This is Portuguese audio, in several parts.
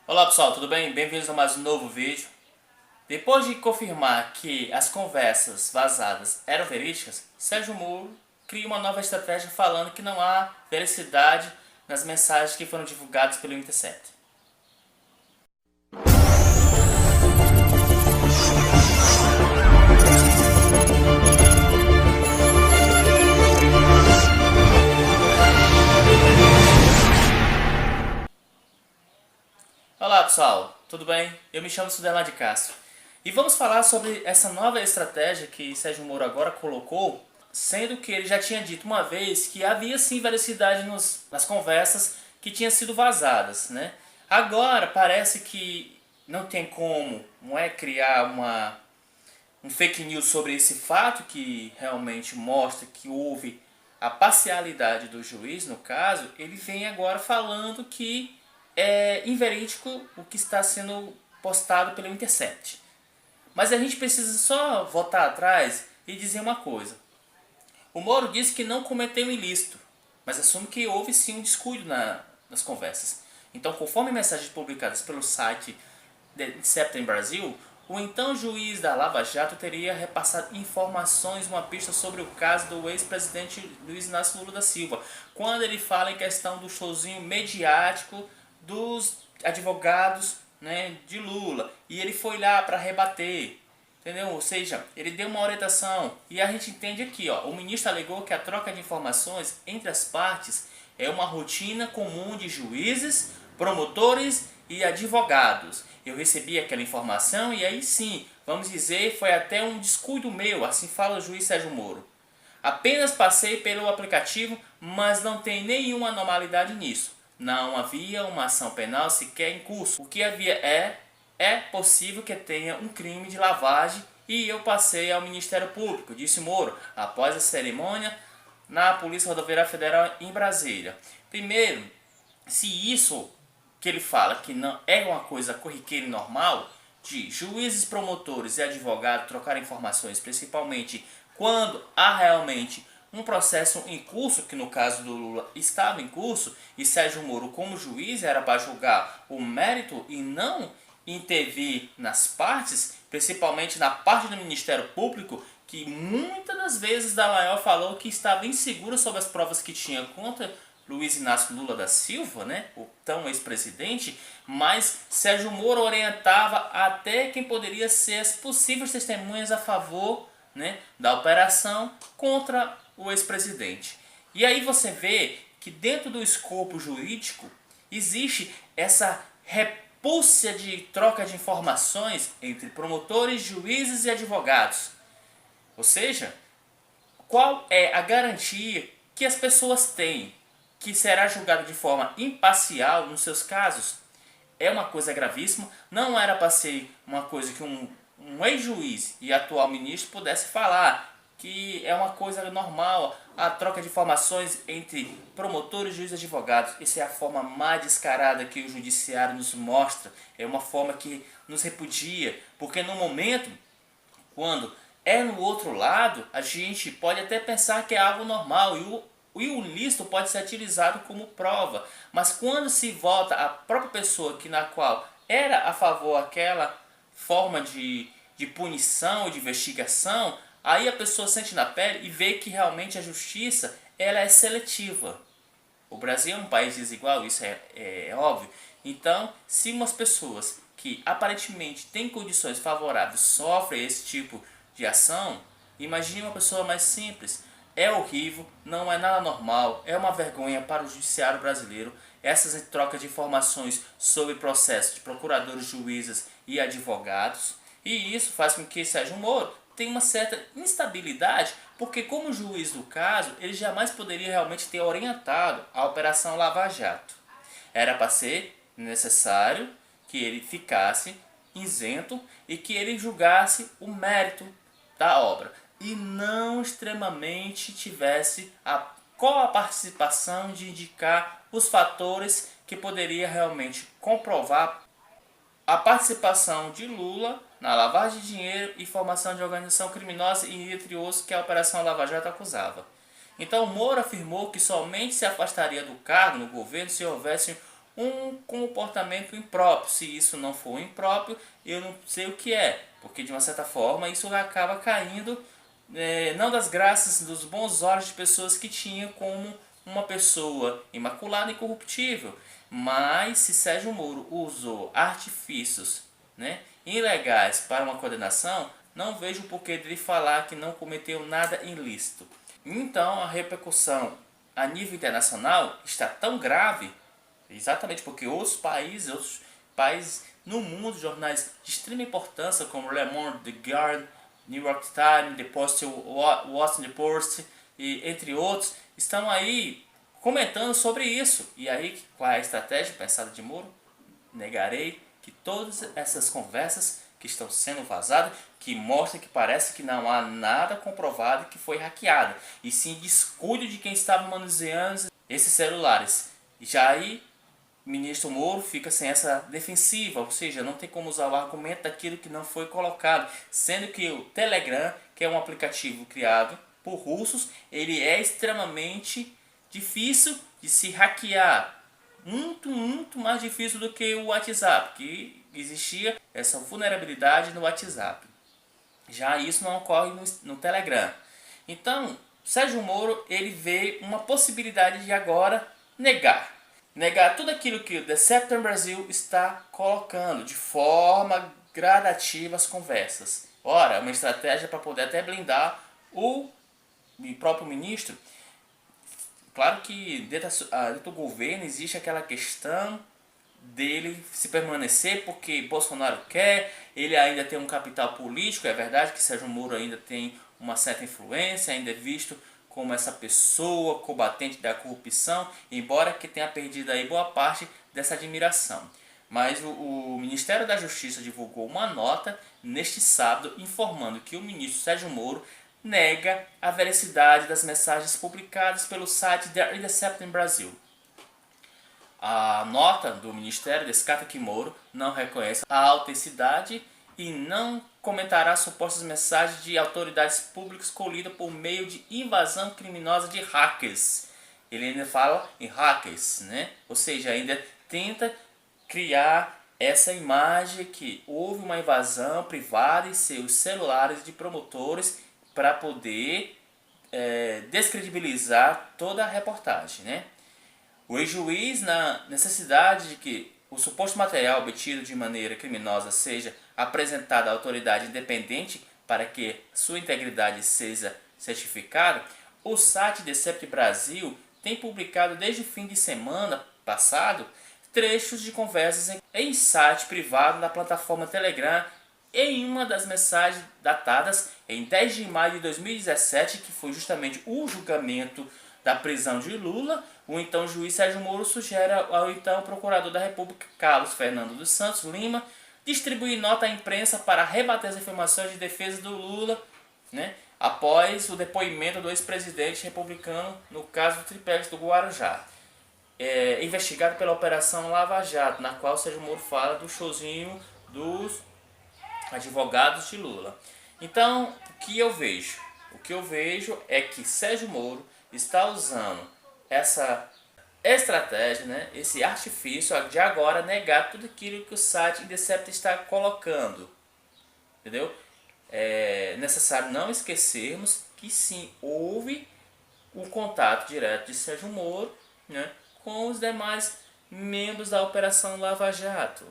Olá pessoal, tudo bem? Bem-vindos a mais um novo vídeo. Depois de confirmar que as conversas vazadas eram verídicas, Sérgio Moro cria uma nova estratégia falando que não há veracidade nas mensagens que foram divulgadas pelo Intercept. Olá pessoal, tudo bem? Eu me chamo Suderlan de Castro e vamos falar sobre essa nova estratégia que Sérgio Moro agora colocou, sendo que ele já tinha dito uma vez que havia sim veracidade nas conversas que tinham sido vazadas, né? Agora parece que não tem como, não é criar um fake news sobre esse fato que realmente mostra que houve a parcialidade do juiz no caso. Ele vem agora falando que é inverídico o que está sendo postado pelo Intercept. Mas a gente precisa só voltar atrás e dizer uma coisa. O Moro disse que não cometeu ilícito, mas assume que houve sim um descuido nas conversas. Então, conforme mensagens publicadas pelo site Intercept em Brasil, o então juiz da Lava Jato teria repassado informações, uma pista sobre o caso do ex-presidente Luiz Inácio Lula da Silva, quando ele fala em questão do showzinho mediático dos advogados, né, de Lula, e ele foi lá para rebater, entendeu? Ou seja, ele deu uma orientação e a gente entende aqui, ó, o ministro alegou que a troca de informações entre as partes é uma rotina comum de juízes, promotores e advogados. Eu recebi aquela informação e aí sim, vamos dizer, foi até um descuido meu, assim fala o juiz Sérgio Moro. Apenas passei pelo aplicativo, mas não tem nenhuma anormalidade nisso. Não havia uma ação penal sequer em curso. O que havia é possível que tenha um crime de lavagem e eu passei ao Ministério Público, disse Moro, após a cerimônia na Polícia Rodoviária Federal em Brasília. Primeiro, se isso que ele fala que não é uma coisa corriqueira e normal, de juízes, promotores e advogados trocarem informações, principalmente quando há realmente um processo em curso, que no caso do Lula estava em curso, e Sérgio Moro como juiz era para julgar o mérito e não intervir nas partes, principalmente na parte do Ministério Público, que muitas das vezes Dallagnol falou que estava insegura sobre as provas que tinha contra Luiz Inácio Lula da Silva, né, o tão ex-presidente, mas Sérgio Moro orientava até quem poderia ser as possíveis testemunhas a favor, né, da operação contra o ex-presidente. E aí você vê que dentro do escopo jurídico existe essa repulsa de troca de informações entre promotores, juízes e advogados. Ou seja, qual é a garantia que as pessoas têm que será julgado de forma imparcial nos seus casos? É uma coisa gravíssima, não era para ser uma coisa que um ex-juiz e atual ministro pudesse falar, que é uma coisa normal, a troca de informações entre promotores, juízes e advogados. Essa é a forma mais descarada que o judiciário nos mostra, é uma forma que nos repudia, porque no momento, quando é no outro lado, a gente pode até pensar que é algo normal e o ilícito pode ser utilizado como prova, mas quando se volta a própria pessoa que na qual era a favor aquela forma de punição ou de investigação, aí a pessoa sente na pele e vê que realmente a justiça ela é seletiva. O Brasil é um país desigual, isso é óbvio. Então, se umas pessoas que aparentemente têm condições favoráveis sofrem esse tipo de ação, imagine uma pessoa mais simples. É horrível, não é nada normal, é uma vergonha para o judiciário brasileiro essas trocas de informações sobre processos de procuradores, juízes e advogados. E isso faz com que Sérgio Moro tenha uma certa instabilidade, porque como juiz do caso, ele jamais poderia realmente ter orientado a Operação Lava Jato. Era para ser necessário que ele ficasse isento e que ele julgasse o mérito da obra e não extremamente tivesse qual a participação de indicar os fatores que poderia realmente comprovar a participação de Lula na lavagem de dinheiro e formação de organização criminosa e entre outros que a Operação Lava Jato acusava. Então Moro afirmou que somente se afastaria do cargo no governo se houvesse um comportamento impróprio. Se isso não for impróprio, eu não sei o que é, porque de uma certa forma isso acaba caindo não das graças dos bons olhos de pessoas que tinham como uma pessoa imaculada e incorruptível. Mas se Sérgio Moro usou artifícios, né, ilegais para uma condenação, não vejo o porquê dele falar que não cometeu nada ilícito. Então a repercussão a nível internacional está tão grave, exatamente porque outros países no mundo, jornais de extrema importância como Le Monde, The Guardian, New York Times, The Post, Washington Post e entre outros, estão aí comentando sobre isso. E aí, qual é a estratégia pensada de Moro? Negarei que todas essas conversas que estão sendo vazadas, que mostram que parece que não há nada comprovado que foi hackeado, e sim descuido de quem estava manuseando esses celulares. E já aí, o ministro Moro fica sem essa defensiva, ou seja, não tem como usar o argumento daquilo que não foi colocado, sendo que o Telegram, que é um aplicativo criado por russos, ele é extremamente difícil de se hackear. Muito mais difícil do que o WhatsApp, que existia essa vulnerabilidade no WhatsApp. Já isso não ocorre no Telegram. Então, Sérgio Moro, ele vê uma possibilidade de agora negar tudo aquilo que o The September Brasil está colocando de forma gradativa as conversas. Ora, uma estratégia para poder até blindar o próprio ministro. Claro que dentro do governo existe aquela questão dele se permanecer porque Bolsonaro quer, ele ainda tem um capital político, é verdade que Sérgio Moro ainda tem uma certa influência, ainda é visto como essa pessoa combatente da corrupção, embora que tenha perdido aí boa parte dessa admiração. Mas o Ministério da Justiça divulgou uma nota neste sábado informando que o ministro Sérgio Moro nega a veracidade das mensagens publicadas pelo site The Intercept Brasil. A nota do Ministério descarta que Moro não reconhece a autenticidade e não comentará supostas mensagens de autoridades públicas colhidas por meio de invasão criminosa de hackers. Ele ainda fala em hackers, né? Ou seja, ainda tenta criar essa imagem que houve uma invasão privada em seus celulares de promotores para poder descredibilizar toda a reportagem, né? O ex-juiz, na necessidade de que o suposto material obtido de maneira criminosa seja apresentado à autoridade independente para que sua integridade seja certificada, o site Decept Brasil tem publicado desde o fim de semana passado trechos de conversas em site privado da plataforma Telegram. Em uma das mensagens datadas em 10 de maio de 2017, que foi justamente o julgamento da prisão de Lula, o então juiz Sérgio Moro sugere ao então procurador da República, Carlos Fernando dos Santos Lima, distribuir nota à imprensa para rebater as informações de defesa do Lula, né, após o depoimento do ex-presidente republicano no caso do triplex do Guarujá, investigado pela Operação Lava Jato, na qual Sérgio Moro fala do showzinho dos advogados de Lula. Então, o que eu vejo? O que eu vejo é que Sérgio Moro está usando essa estratégia, né, esse artifício de agora negar tudo aquilo que o site Intercept está colocando. Entendeu? É necessário não esquecermos que sim, houve um contato direto de Sérgio Moro, né, com os demais membros da Operação Lava Jato.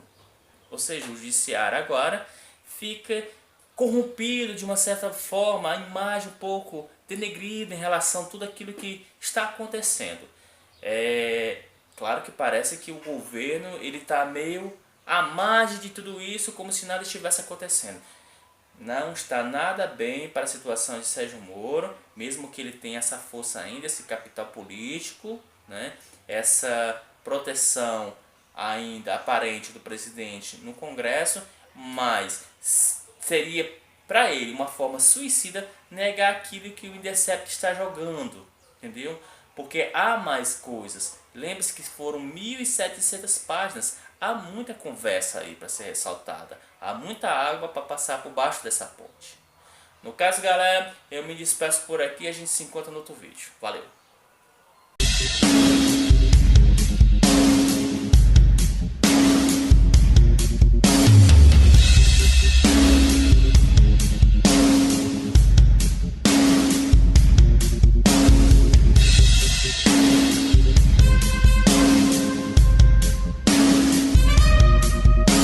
Ou seja, o judiciário agora fica corrompido de uma certa forma, a imagem um pouco denegrida em relação a tudo aquilo que está acontecendo. Claro que parece que o governo ele está meio à margem de tudo isso, como se nada estivesse acontecendo. Não está nada bem para a situação de Sérgio Moro, mesmo que ele tenha essa força ainda, esse capital político, né? Essa proteção ainda aparente do presidente no Congresso, mas seria para ele uma forma suicida negar aquilo que o Intercept está jogando, entendeu? Porque há mais coisas. Lembre-se que foram 1.700 páginas. Há muita conversa aí para ser ressaltada. Há muita água para passar por baixo dessa ponte. No caso, galera, eu me despeço por aqui e a gente se encontra no outro vídeo. Valeu!